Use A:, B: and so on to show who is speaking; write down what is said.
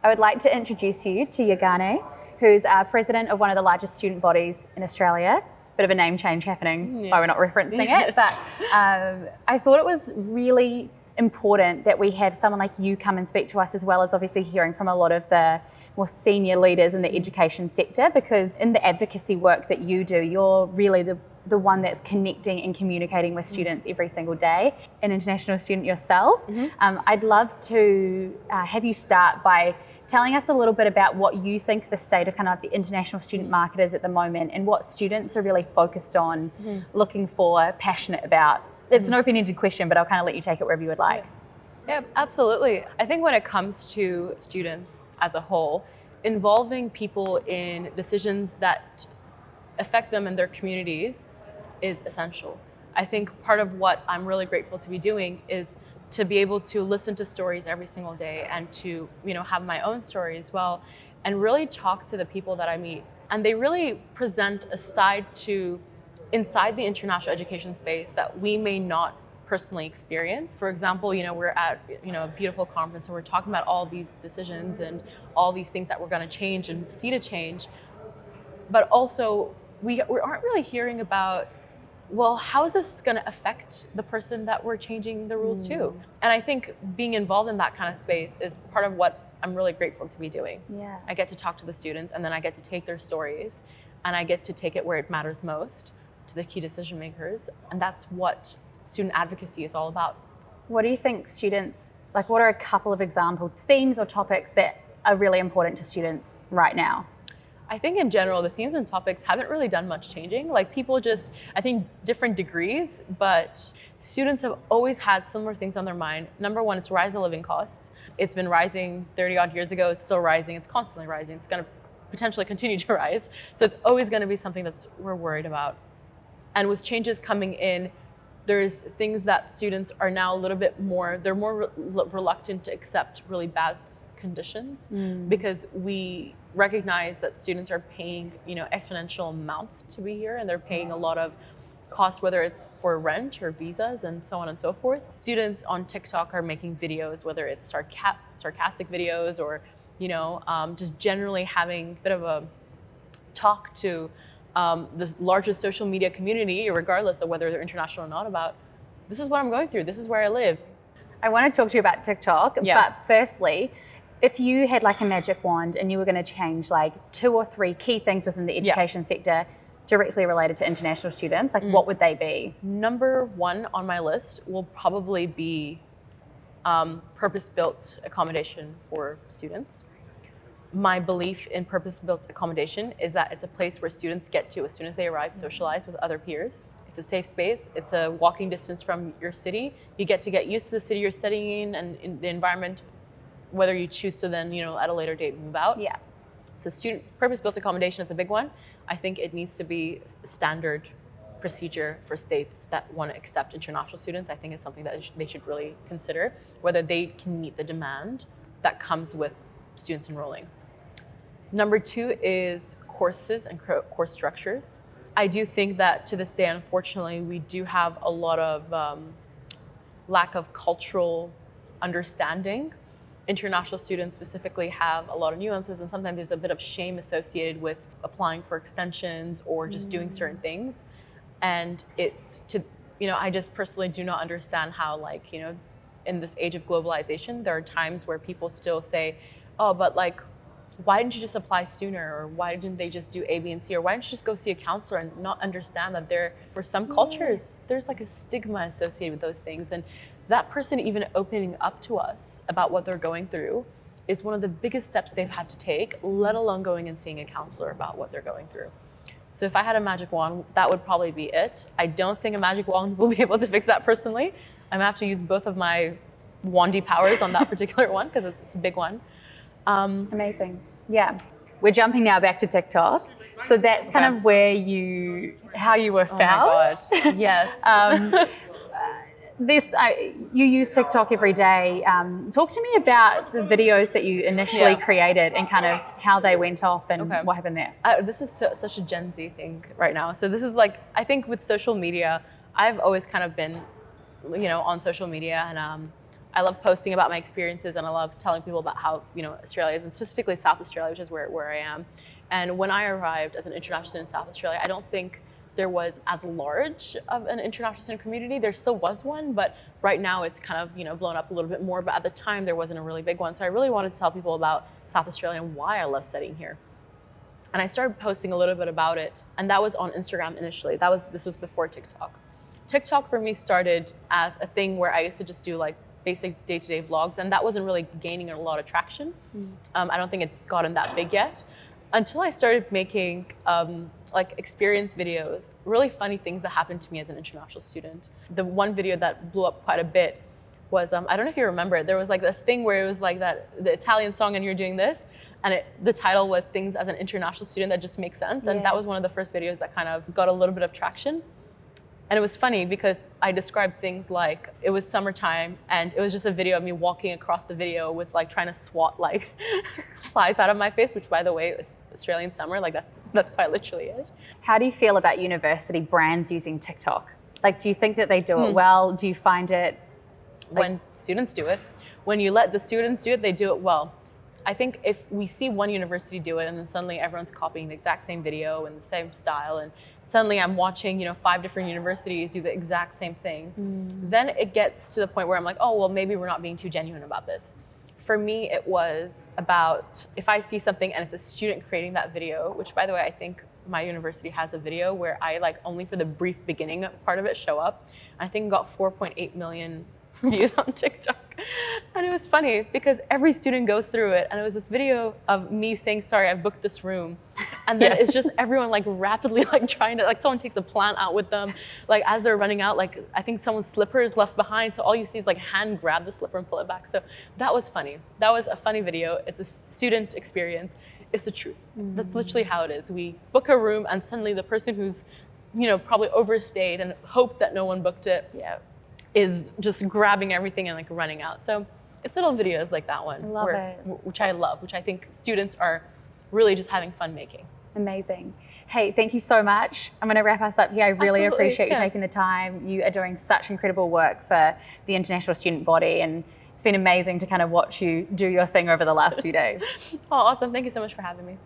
A: I would like to introduce you to Yeganeh, who's president of one of the largest student bodies in Australia. Bit of a name change happening why we're not referencing it, but I thought it was really important that we have someone like you come and speak to us, as well as obviously hearing from a lot of the more senior leaders in the education sector, because in the advocacy work that you do, you're really the one that's connecting and communicating with students every single day. An international student yourself, I'd love to have you start by telling us a little bit about what you think the state of kind of the international student market is at the moment, and what students are really focused on, looking for, passionate about. It's an open-ended question, but I'll kind of let you take it wherever you would like.
B: Yeah, absolutely. I think when it comes to students as a whole, involving people in decisions that affect them and their communities is essential. I think part of what I'm really grateful to be doing is to be able to listen to stories every single day, and to, you know, have my own story as well, and really talk to the people that I meet. And they really present a side to inside the international education space that we may not personally experience. For example, you know, we're at, you know, a beautiful conference and we're talking about all these decisions and all these things that we're going to change and see to change. But also we aren't really hearing about, well, how is this going to affect the person that we're changing the rules to? And I think being involved in that kind of space is part of what I'm really grateful to be doing.
A: Yeah.
B: I get to talk to the students, and then I get to take their stories, and I get to take it where it matters most, to the key decision makers. And that's what student advocacy is all about.
A: What do you think students, like, what are a couple of example themes or topics that are really important to students right now?
B: I think in general, the themes and topics haven't really done much changing. Like, people just, I think, different degrees, but students have always had similar things on their mind. Number one, it's rise of living costs. It's been rising 30 odd years ago. It's still rising. It's constantly rising. It's going to potentially continue to rise. So it's always going to be something that we're worried about. And with changes coming in, there's things that students are now a little bit more, they're more reluctant to accept really bad conditions, because we recognize that students are paying, you know, exponential amounts to be here, and they're paying a lot of costs, whether it's for rent or visas and so on and so forth. Students on TikTok are making videos, whether it's sarcastic videos or, you know, just generally having a bit of a talk to the largest social media community, regardless of whether they're international or not, about this is what I'm going through, this is where I live.
A: I want to talk to you about TikTok, but firstly, if you had like a magic wand and you were going to change like 2 or 3 key things within the education sector directly related to international students, like what would they be?
B: Number 1 on my list will probably be purpose-built accommodation for students. My belief in purpose-built accommodation is that it's a place where students get to, as soon as they arrive, socialize with other peers. It's a safe space. It's a walking distance from your city. You get used to the city you're studying in and in the environment, whether you choose to then, you know, at a later date move out.
A: Yeah.
B: So student purpose-built accommodation is a big one. I think it needs to be standard procedure for states that want to accept international students. I think it's something that they should really consider, whether they can meet the demand that comes with students enrolling. Number 2 is courses and course structures. I do think that to this day, unfortunately, we do have a lot of lack of cultural understanding. International students specifically have a lot of nuances, and sometimes there's a bit of shame associated with applying for extensions or just doing certain things. And it's to, you know, I just personally do not understand how, like, you know, in this age of globalization, there are times where people still say, oh, but like, why didn't you just apply sooner? Or why didn't they just do A, B, and C? Or why didn't you just go see a counselor, and not understand that there, for some cultures, there's like a stigma associated with those things. And that person even opening up to us about what they're going through is one of the biggest steps they've had to take, let alone going and seeing a counselor about what they're going through. So if I had a magic wand, that would probably be it. I don't think a magic wand will be able to fix that personally. I'm gonna have to use both of my wandy powers on that particular one, because it's a big one.
A: Amazing. Yeah. We're jumping now back to TikTok. So that's kind of where how you were found.
B: Oh my God, yes.
A: You use TikTok every day. Talk to me about the videos that you initially created and kind of how they went off and what happened there.
B: This is such a Gen Z thing right now. So this is like, I think with social media, I've always kind of been, you know, on social media, and I love posting about my experiences, and I love telling people about how, you know, Australia is, and specifically South Australia, which is where I am. And when I arrived as an international student in South Australia, I don't think there was as large of an international student community. There still was one, but right now it's kind of, you know, blown up a little bit more. But at the time, there wasn't a really big one. So I really wanted to tell people about South Australia and why I love studying here. And I started posting a little bit about it, and that was on Instagram initially. This was before TikTok. TikTok for me started as a thing where I used to just do like basic day-to-day vlogs, and that wasn't really gaining a lot of traction. I don't think it's gotten that big yet, until I started making like experience videos, really funny things that happened to me as an international student. The one video that blew up quite a bit was, I don't know if you remember it, there was like this thing where it was like the Italian song and you're doing this, and the title was Things as an International Student That Just Make Sense. And that was one of the first videos that kind of got a little bit of traction. And it was funny because I described things like it was summertime, and it was just a video of me walking across the video with like trying to swat like flies out of my face, which, by the way, Australian summer, like that's quite literally it.
A: How do you feel about university brands using TikTok? Like, do you think that they do it well? Do you find it
B: when students do it, when you let the students do it, they do it well. I think if we see one university do it and then suddenly everyone's copying the exact same video and the same style, and suddenly I'm watching, you know, 5 different universities do the exact same thing, then it gets to the point where I'm like, oh, well, maybe we're not being too genuine about this. For me, it was about if I see something and it's a student creating that video, which, by the way, I think my university has a video where I like only for the brief beginning part of it show up. I think it got 4.8 million views on TikTok. And it was funny because every student goes through it, and it was this video of me saying, sorry, I've booked this room. And then it's just everyone like rapidly like trying to, like someone takes a plant out with them, like as they're running out, like I think someone's slipper is left behind, so all you see is like hand grab the slipper and pull it back. So that was funny. That was a funny video. It's a student experience. It's the truth. That's literally how it is. We book a room and suddenly the person who's, you know, probably overstayed and hoped that no one booked it is just grabbing everything and like running out. So it's little videos like that one, which I love, which I think students are really just having fun making.
A: Amazing. Hey, thank you so much. I'm going to wrap us up here. I really appreciate you taking the time. You are doing such incredible work for the international student body, and it's been amazing to kind of watch you do your thing over the last few days.
B: Oh, awesome. Thank you so much for having me.